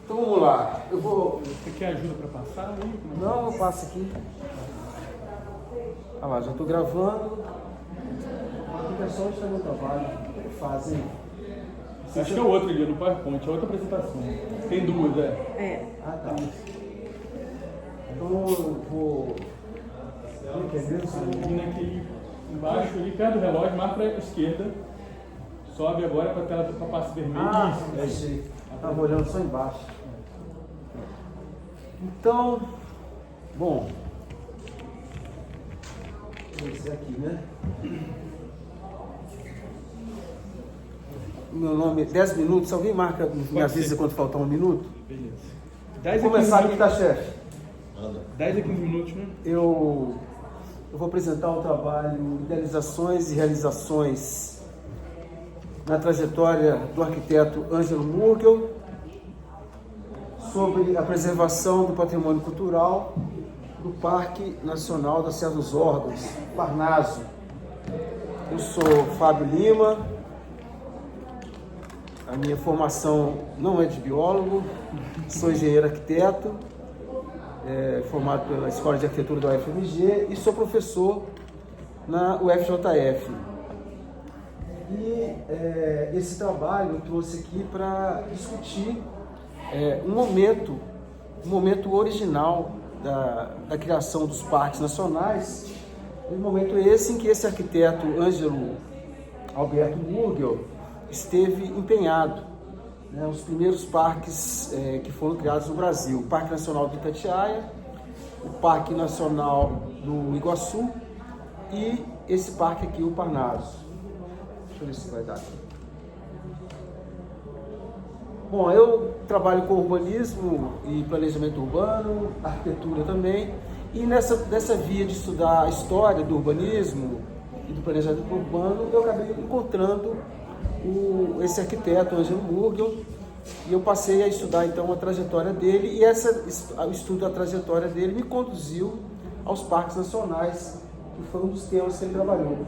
Então vamos lá. Eu vou. Você quer ajuda para passar aí? Não, eu passo aqui. Ah lá, já estou gravando. A pessoa está no trabalho. O que ele faz, hein? Acho que é outro ali no PowerPoint, é outra apresentação. Tem duas, Ah, tá. Então eu vou. Como que é mesmo? E naquele embaixo, ali perto do relógio, marca para a esquerda. Sobe agora para a tela para passe vermelho. É isso aí. Estava olhando só embaixo. Então, bom. Esse aqui, né? Meu nome é 10 minutos. Alguém marca, me avisa quando faltar um minuto? Beleza. Vamos começar aqui, tá, chefe? 10 a 15 minutos, né? Eu vou apresentar o trabalho Idealizações e Realizações na trajetória do arquiteto Ângelo Murgel sobre a preservação do patrimônio cultural do Parque Nacional da Serra dos Órgãos, Parnaso. Eu sou Fábio Lima, a minha formação não é de biólogo, sou engenheiro arquiteto, formado pela Escola de Arquitetura da UFMG e sou professor na UFJF. E esse trabalho eu trouxe aqui para discutir um momento original da criação dos parques nacionais, um momento esse em que esse arquiteto Ângelo Alberto Murgel esteve empenhado, né, os primeiros parques que foram criados no Brasil, o Parque Nacional do Itatiaia, o Parque Nacional do Iguaçu e esse parque aqui, o Parnaso. Deixa eu ver se vai dar aqui. Bom, eu trabalho com urbanismo e planejamento urbano, arquitetura também, e nessa via de estudar a história do urbanismo e do planejamento urbano, eu acabei encontrando esse arquiteto, Ângelo Murgel, e eu passei a estudar então a trajetória dele, e o estudo da trajetória dele me conduziu aos parques nacionais, que foi um dos temas que ele trabalhou.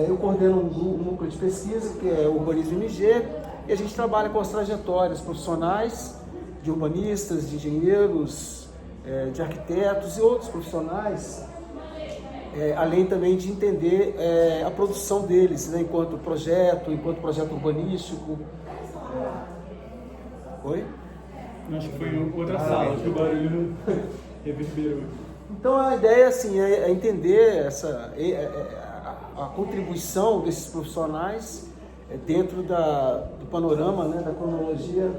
Eu coordeno um núcleo de pesquisa, que é o Urbanismo MG, e a gente trabalha com as trajetórias profissionais de urbanistas, de engenheiros, de arquitetos e outros profissionais, além também de entender a produção deles, né, enquanto projeto urbanístico. Oi? Acho que foi outra sala, acho que o barulho reverberou. Então a ideia assim, é entender a contribuição desses profissionais dentro do panorama, né, da cronologia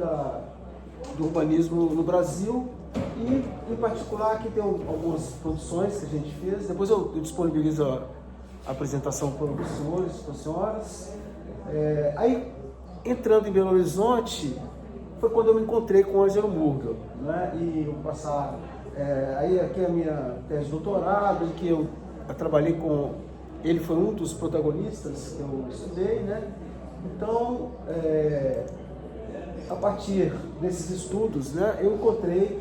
do urbanismo no Brasil e, em particular, aqui tem algumas produções que a gente fez. Depois eu disponibilizo a apresentação para os senhores, para as senhoras. Aí, entrando em Belo Horizonte, foi quando eu me encontrei com o Ângelo Murgel, né, e eu passar... aí aqui é a minha tese de doutorado, em que eu trabalhei com... Ele foi um dos protagonistas que eu estudei, né? Então, a partir desses estudos, né, eu encontrei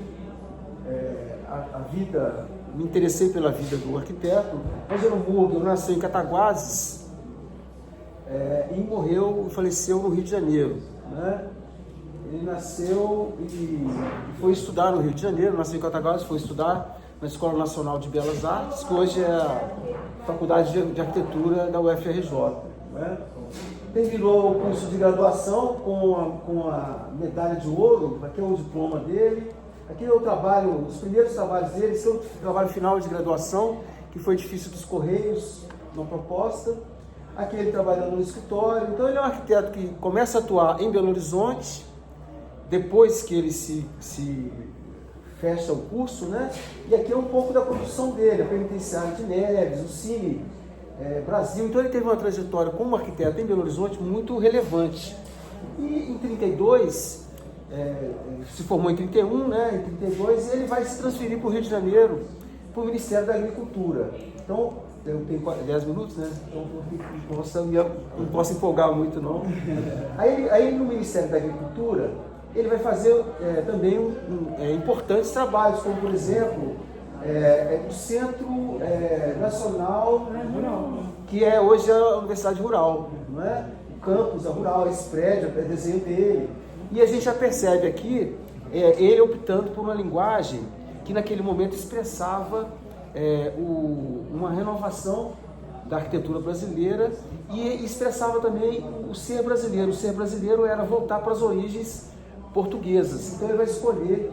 a vida, me interessei pela vida do arquiteto. Ângelo Murgel nasceu em Cataguases e morreu, faleceu no Rio de Janeiro, né? Ele nasceu e foi estudar no Rio de Janeiro, nasceu em Cataguases, foi estudar na Escola Nacional de Belas Artes, que hoje é a Faculdade de Arquitetura da UFRJ, né? Terminou o curso de graduação com a medalha de ouro, aqui é o diploma dele. Aqui é o trabalho, os primeiros trabalhos dele, esse é o trabalho final de graduação, que foi Edifício dos Correios, uma proposta. Aqui ele trabalhando no escritório. Então ele é um arquiteto que começa a atuar em Belo Horizonte, depois que ele se fecha o curso, né? E aqui é um pouco da produção dele, a Penitenciária de Neves, o Cine Brasil. Então ele teve uma trajetória como arquiteto em Belo Horizonte muito relevante. E em 32, se formou em 31, né? Em 32 ele vai se transferir para o Rio de Janeiro, para o Ministério da Agricultura. Então, eu tenho 10 minutos, né? Então não posso empolgar muito, não. Aí no Ministério da Agricultura, ele vai fazer também importantes trabalhos, como, por exemplo, o Centro Nacional, que é hoje a Universidade Rural, não é? O campus, a Rural, esse prédio, é desenho dele. E a gente já percebe aqui ele optando por uma linguagem que naquele momento expressava uma renovação da arquitetura brasileira e expressava também o ser brasileiro. O ser brasileiro era voltar para as origens portuguesas. Então ele vai escolher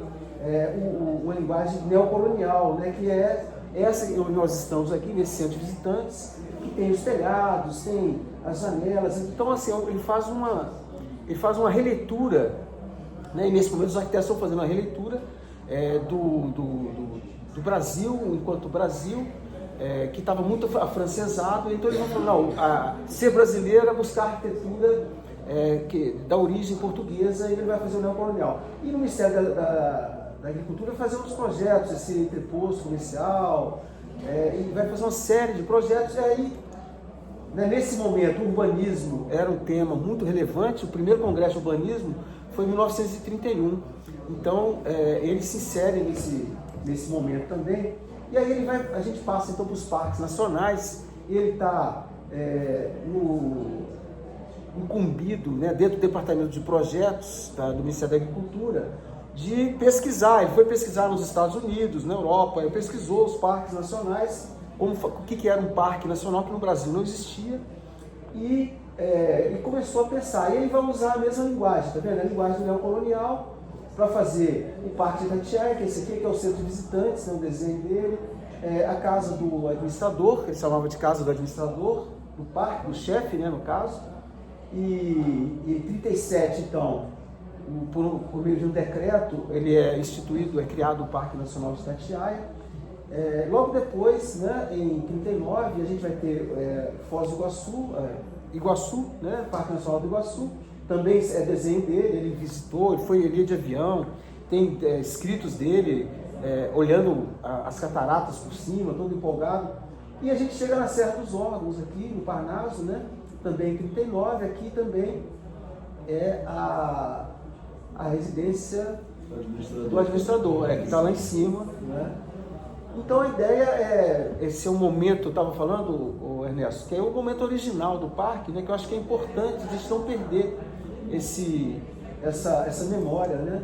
uma linguagem neocolonial, né, que é essa que nós estamos aqui nesse centro de visitantes, que tem os telhados, tem as janelas. Então assim, ele faz uma releitura, né, e nesse momento os arquitetos estão fazendo uma releitura do Brasil, enquanto Brasil, que estava muito afrancesado. Então eles vão falar, não, ser brasileiro é buscar a arquitetura da origem portuguesa, e ele vai fazer o neocolonial. E no Ministério da Agricultura fazer uns projetos, esse entreposto comercial, e vai fazer uma série de projetos. E aí, né, nesse momento, o urbanismo era um tema muito relevante. O primeiro congresso de urbanismo foi em 1931. Então, ele se insere nesse momento também. E aí a gente passa então para os parques nacionais. Ele está incumbido, né, dentro do departamento de projetos do Ministério da Agricultura, de pesquisar. Ele foi pesquisar nos Estados Unidos, na Europa, ele pesquisou os parques nacionais, o que era um parque nacional que no Brasil não existia, e começou a pensar. E ele vai usar a mesma linguagem, tá vendo? A linguagem neocolonial, para fazer o Parque de Itatiaia, que é esse aqui, que é o centro de visitantes, né, o desenho dele, a casa do administrador, que ele chamava de casa do administrador, do parque, do chefe, né, no caso. E em 37, então, por meio de um decreto, ele é instituído, é criado o Parque Nacional de Itatiaia. Logo depois, né, em 39, a gente vai ter Foz do Iguaçu, né, Parque Nacional do Iguaçu. Também é desenho dele, ele visitou, ele ia de avião, tem escritos dele olhando as cataratas por cima, todo empolgado. E a gente chega na Serra dos Órgãos, aqui no Parnaso, né? Também em 39, aqui também é a residência do administrador, que está lá em cima, né? Então a ideia esse é o momento, eu estava falando, Ernesto, que é o momento original do parque, né? Que eu acho que é importante a gente não perder essa memória, né?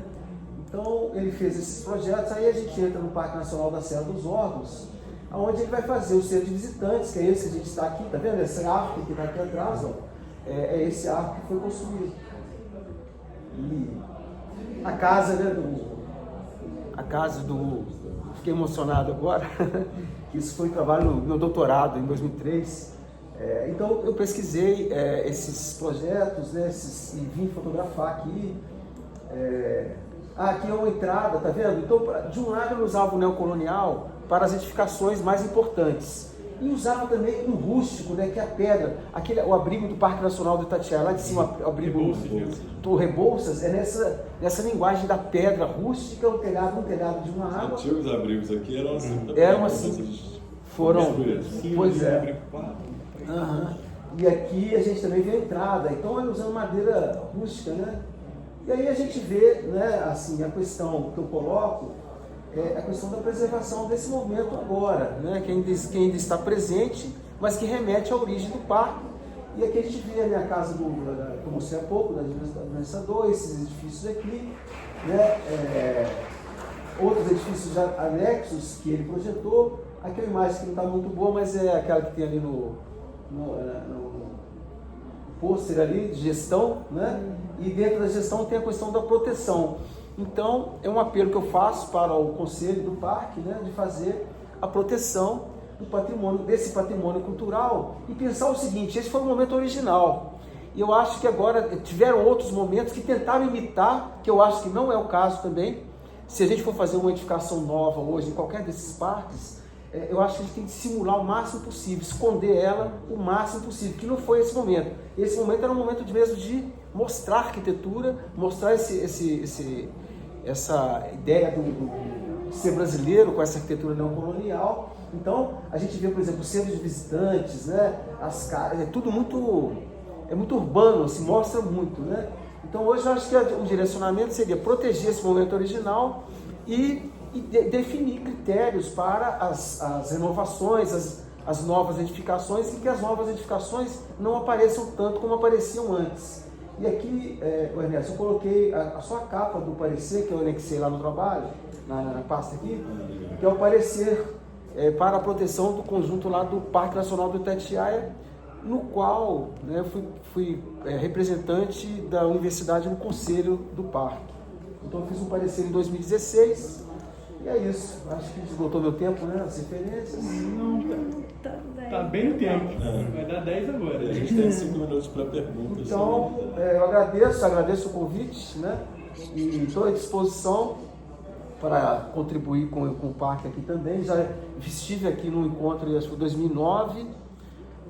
Então ele fez esses projetos. Aí a gente entra no Parque Nacional da Serra dos Órgãos, onde ele vai fazer o centro de visitantes, que é esse que a gente está aqui, tá vendo? Esse arco que está aqui atrás, ó, é esse arco que foi construído. E a casa, né, fiquei emocionado agora, isso foi um trabalho no meu doutorado, em 2003. Então eu pesquisei esses projetos, né, e vim fotografar aqui. Aqui é uma entrada, tá vendo? Então, de um lado eu usava o neocolonial para as edificações mais importantes. E usava também um rústico, né, que é a pedra, o abrigo do Parque Nacional do Itatiaia, lá de cima, o abrigo do Rebouças, é nessa linguagem da pedra rústica, um telhado de uma água. Os antigos abrigos aqui eram assim. Eram assim, foram, pois é. E aqui a gente também vê a entrada, então ele usando madeira rústica, né? E aí a gente vê, né, assim, a questão que eu coloco, a questão da preservação desse momento agora, né, que ainda está presente, mas que remete à origem do parque. E aqui a gente vê a minha casa, que eu mostrei há pouco, da administrador, esses edifícios aqui, né, outros edifícios já anexos que ele projetou. Aquela imagem que não está muito boa, mas é aquela que tem ali no pôster ali de gestão, né? E dentro da gestão tem a questão da proteção. Então, é um apelo que eu faço para o Conselho do Parque, né, de fazer a proteção do patrimônio, desse patrimônio cultural, e pensar o seguinte: esse foi o momento original. E eu acho que agora tiveram outros momentos que tentaram imitar, que eu acho que não é o caso também. Se a gente for fazer uma edificação nova hoje em qualquer desses parques, eu acho que a gente tem que simular o máximo possível, esconder ela o máximo possível, que não foi esse momento. Esse momento era um momento mesmo de mostrar arquitetura, mostrar essa ideia de ser brasileiro com essa arquitetura neocolonial. Então, a gente vê, por exemplo, o centro de visitantes, né? As casas, tudo muito urbano, se mostra muito, né? Então, hoje eu acho que um direcionamento seria proteger esse momento original e definir critérios para as renovações, as novas edificações, e que as novas edificações não apareçam tanto como apareciam antes. E aqui, Ernesto, eu coloquei só a capa do parecer que eu anexei lá no trabalho, na pasta aqui, que é o parecer para a proteção do conjunto lá do Parque Nacional do Itatiaia, no qual, né, fui representante da universidade no conselho do parque. Então eu fiz um parecer em 2016 e é isso. Acho que esgotou meu tempo, né? As referências. Não, tá bem no tempo. Vai dar 10 agora. A gente tem 5 minutos para perguntas. Então, eu agradeço o convite, né? E estou à disposição para contribuir com o parque aqui também. Já estive aqui no encontro, acho que foi 2009.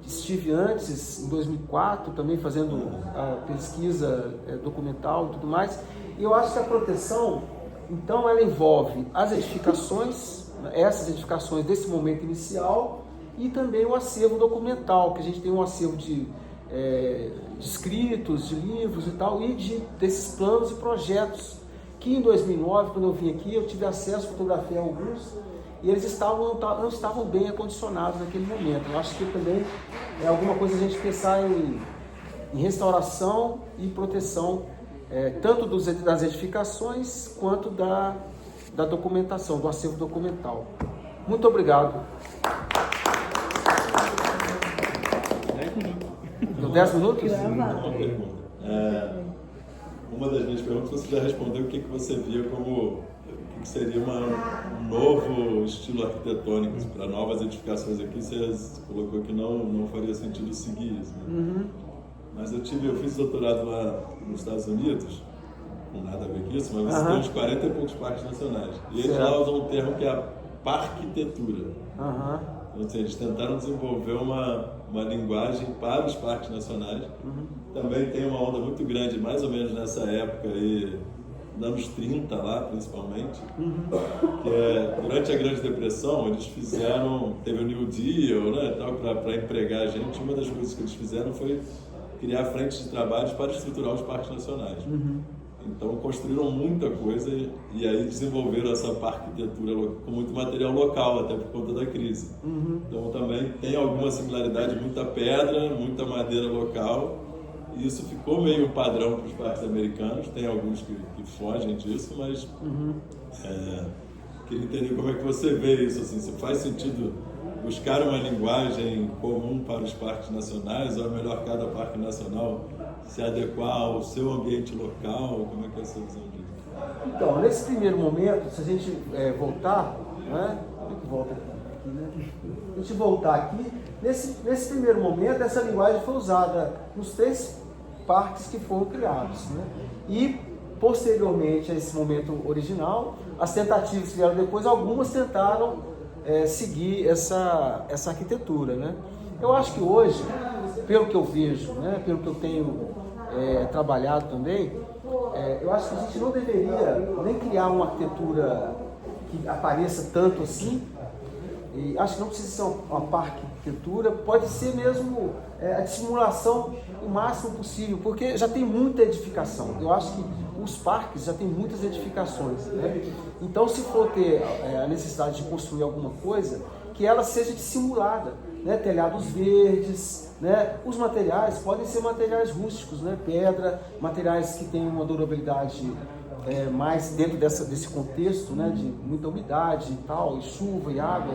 Estive antes, em 2004, também fazendo a pesquisa documental e tudo mais. E eu acho que a proteção, então, ela envolve as edificações, essas edificações desse momento inicial, e também o acervo documental, que a gente tem um acervo de escritos, de livros e tal, e desses planos e projetos, que em 2009, quando eu vim aqui, eu tive acesso, fotografei alguns, e eles não estavam bem acondicionados naquele momento. Eu acho que também é alguma coisa a gente pensar em restauração e proteção, tanto das edificações quanto da documentação, do acervo documental. Muito obrigado. 10 minutos? Uma pergunta. Uma das minhas perguntas você já respondeu o que você via como que seria um novo estilo arquitetônico para novas edificações aqui. Você colocou que não faria sentido seguir isso, né? Uhum. Mas eu fiz doutorado lá nos Estados Unidos, com nada a ver com isso, mas você tem uns 40 e poucos parques nacionais. E eles lá usam um termo que é a parquitetura. Então, assim, eles tentaram desenvolver uma linguagem para os parques nacionais. Também tem uma onda muito grande, mais ou menos nessa época aí, nos anos 30 lá, principalmente, que durante a Grande Depressão, eles teve o New Deal, né, para empregar a gente. Uma das coisas que eles fizeram foi criar frentes de trabalhos para estruturar os parques nacionais. Então, construíram muita coisa e aí desenvolveram essa arquitetura com muito material local, até por conta da crise. Então, também tem alguma similaridade, muita pedra, muita madeira local. E isso ficou meio padrão para os parques americanos. Tem alguns que fogem disso, mas queria entender como é que você vê isso. Assim, se faz sentido buscar uma linguagem comum para os parques nacionais, ou é melhor cada parque nacional se adequar ao seu ambiente local? Como é que é a sua visão disso? Então, nesse primeiro momento, se a gente voltar, né? Como é que volta aqui, né? Se a gente voltar aqui, nesse primeiro momento, essa linguagem foi usada nos 3 parques que foram criados, né? E, posteriormente a esse momento original, as tentativas que vieram depois, algumas tentaram seguir essa arquitetura, né? Eu acho que hoje, pelo que eu vejo, né, pelo que eu tenho trabalhado também, eu acho que a gente não deveria nem criar uma arquitetura que apareça tanto assim. E acho que não precisa ser uma parquitetura, pode ser mesmo a dissimulação o máximo possível, porque já tem muita edificação. Eu acho que os parques já têm muitas edificações, né? Então, se for ter a necessidade de construir alguma coisa, que ela seja dissimulada, né? Telhados verdes, né? Os materiais podem ser materiais rústicos, né? Pedra, materiais que têm uma durabilidade mais dentro desse contexto, né? De muita umidade e tal, e chuva e água.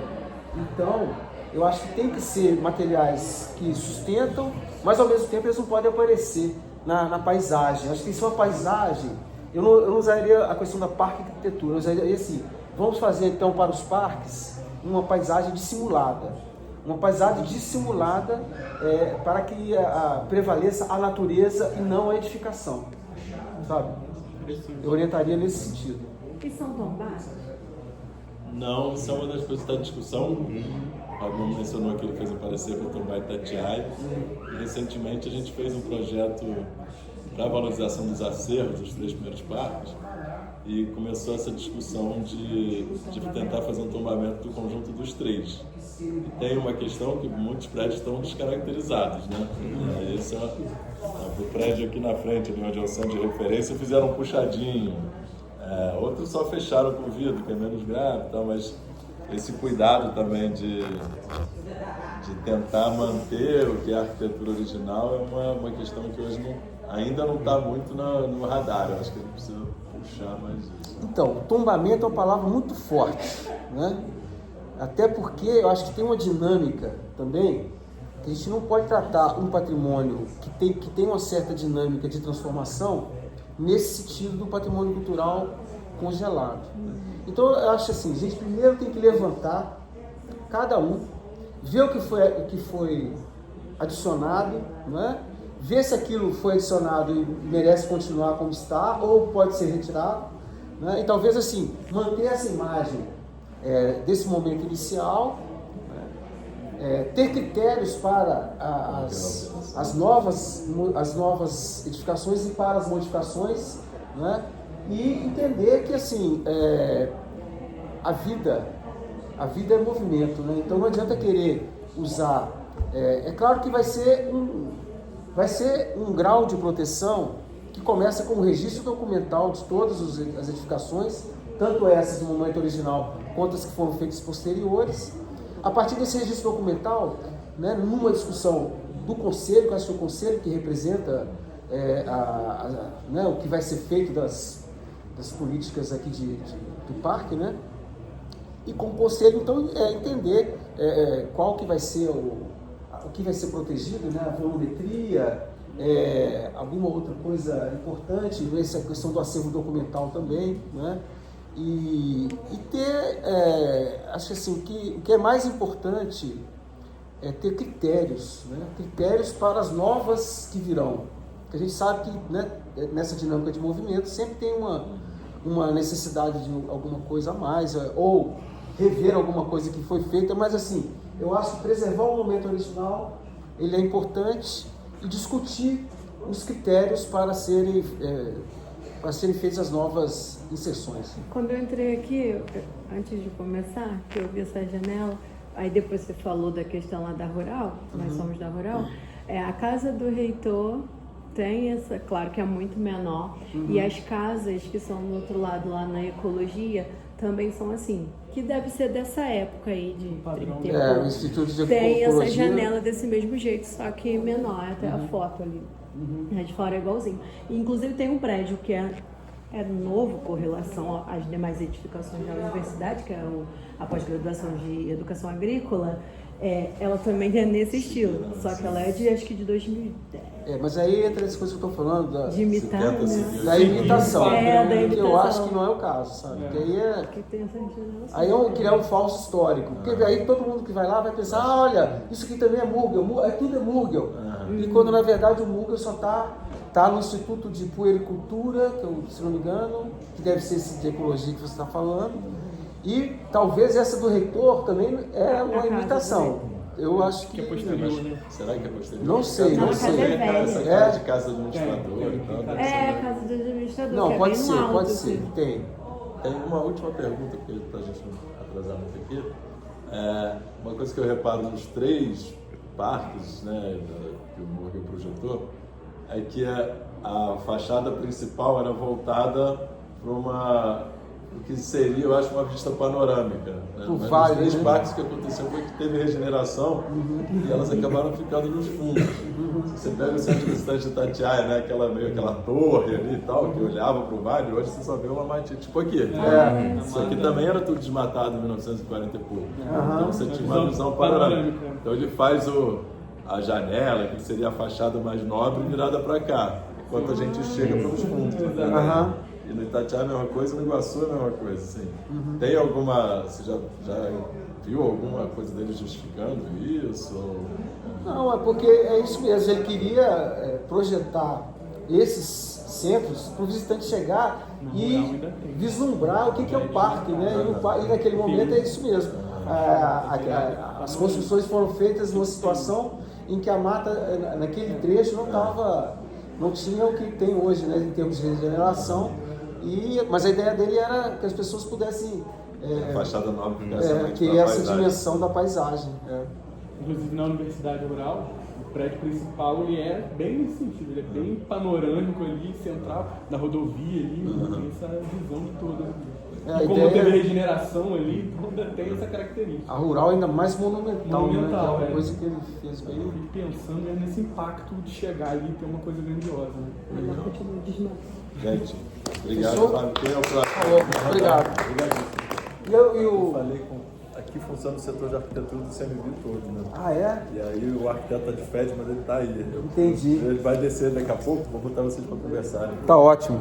Então, eu acho que tem que ser materiais que sustentam, mas ao mesmo tempo eles não podem aparecer na paisagem. Acho que isso é uma paisagem. Eu não usaria a questão da parque-arquitetura, eu usaria assim: vamos fazer então para os parques uma paisagem dissimulada. Uma paisagem dissimulada para que prevaleça a natureza e não a edificação. Sabe? Eu orientaria nesse sentido. E são tombados? Não, isso é uma das coisas que está em discussão. O Fábio mencionou que ele fez um parecer para Tombar Itatiaia. E recentemente a gente fez um projeto para a valorização dos acervos dos 3 primeiros parques e começou essa discussão de tentar fazer um tombamento do conjunto dos 3. E tem uma questão que muitos prédios estão descaracterizados, né? Esse o prédio aqui na frente, ali onde é o centro de referência, fizeram um puxadinho. Outros só fecharam com vidro, que é menos grave, tá? Mas esse cuidado também de tentar manter o que é a arquitetura original é uma questão que hoje ainda não está muito no radar. Eu acho que a gente precisa puxar mais isso. Então, tombamento é uma palavra muito forte, né? Até porque eu acho que tem uma dinâmica também, que a gente não pode tratar um patrimônio que tem uma certa dinâmica de transformação nesse sentido do patrimônio cultural congelado. Então eu acho assim, a gente primeiro tem que levantar cada um, ver o que foi adicionado, né? Ver se aquilo foi adicionado e merece continuar como está ou pode ser retirado, né? E talvez assim, manter essa imagem desse momento inicial, ter critérios para as novas edificações e para as modificações, né? E entender que assim, a vida é movimento, né? Então não adianta querer usar, claro que vai ser um grau de proteção que começa com o registro documental de todas as edificações, tanto essas do momento original quanto as que foram feitas posteriores. A partir desse registro documental, né, numa discussão do Conselho, que eu acho que é o Conselho que representa né, o que vai ser feito das políticas aqui do parque, né? E com o Conselho, então, entender qual que vai ser o que vai ser protegido, né? A volumetria, alguma outra coisa importante, essa questão do acervo documental também, né? E ter, acho assim, o que é mais importante é ter critérios, né? Critérios para as novas que virão. Porque a gente sabe que, né, nessa dinâmica de movimento sempre tem uma necessidade de alguma coisa a mais, ou rever alguma coisa que foi feita, mas assim, eu acho que preservar o momento original, ele é importante, e discutir os critérios para serem feitas as novas inserções. Quando eu entrei aqui, antes de começar, que eu vi essa janela, aí depois você falou da questão lá da Rural, nós somos da Rural, a casa do reitor tem essa, claro que é muito menor, e as casas que são do outro lado, lá na ecologia, também são assim, que deve ser dessa época aí de 30. O Instituto de tem Ecologia. Essa janela desse mesmo jeito, só que menor, até a foto ali. De fora é igualzinho. E, inclusive tem um prédio que é novo com relação às demais edificações da universidade, que é a pós-graduação de Educação Agrícola. Ela também é nesse estilo, só que ela é acho que de 2010. Mas aí entra essa coisa que eu estou falando de imitar, né? Da imitação, da que imitação. eu acho que não é o caso, sabe? Que que tem essa janela, aí é criar um falso histórico, porque aí todo mundo que vai lá vai pensar, olha, isso aqui também é Mughel, tudo é Mughel. E quando na verdade o Mughel só está no Instituto de Puericultura, que eu, se não me engano, que deve ser esse de ecologia que você está falando, e talvez essa do reitor também é uma imitação. Eu acho que é posterior, né? Será que é posterior? Não sei. Essa cara de casa do administrador e tal. a casa do administrador. Não, que pode é bem ser, no alto, pode assim. ser, tem. Tem uma última pergunta, para a gente não atrasar muito aqui. Uma coisa que eu reparo nos 3 parques, né, que o Mughel projetou, é que a fachada principal era voltada para o que seria, eu acho, uma vista panorâmica. Né? Mas vale, nos 3 né? parques que aconteceu foi que teve regeneração e elas acabaram ficando nos fundos. Se você pega o centro da cidade de Itatiaia, né, aquela torre ali e tal, que olhava para o vale, hoje você só vê uma matinha, tipo aqui. Isso aqui também era tudo desmatado em 1940 e pouco. Então você tinha uma visão panorâmica. Então ele faz a janela, que seria a fachada mais nobre, virada para cá, enquanto a gente chega pelos fundos. E no Itatiaia é a mesma coisa, no Iguaçu é a mesma coisa, assim. Tem alguma... Você já viu alguma coisa dele justificando isso? Não, é porque é isso mesmo. Ele queria projetar esses centros para o visitante chegar e vislumbrar o que é o parque, né? E naquele momento é isso mesmo. As construções foram feitas numa situação em que a mata, naquele trecho, não tinha o que tem hoje, né? Em termos de regeneração. Mas a ideia dele era que as pessoas pudessem a fachada nova ter essa dimensão da paisagem. Inclusive na Universidade Rural, O prédio principal, ele é bem nesse sentido, ele é bem panorâmico ali, central, da rodovia ali, tem essa visão de toda. E como teve regeneração ali, ainda tem essa característica. A rural ainda mais monumental, né? Que é uma é. coisa que ele fez bem. Eu fico pensando mesmo nesse impacto de chegar ali e ter uma coisa grandiosa, né? Ela continua desmatando. Gente, obrigado, Fechou? Fábio. Quem é o próximo? Obrigado. E Eu o... falei aqui funciona o setor de arquitetura do CMB todo, né? Ah, é? E aí o arquiteto tá de férias, mas ele tá aí. Entendi. Ele vai descer daqui a pouco, vou botar vocês para conversarem. Tá ótimo.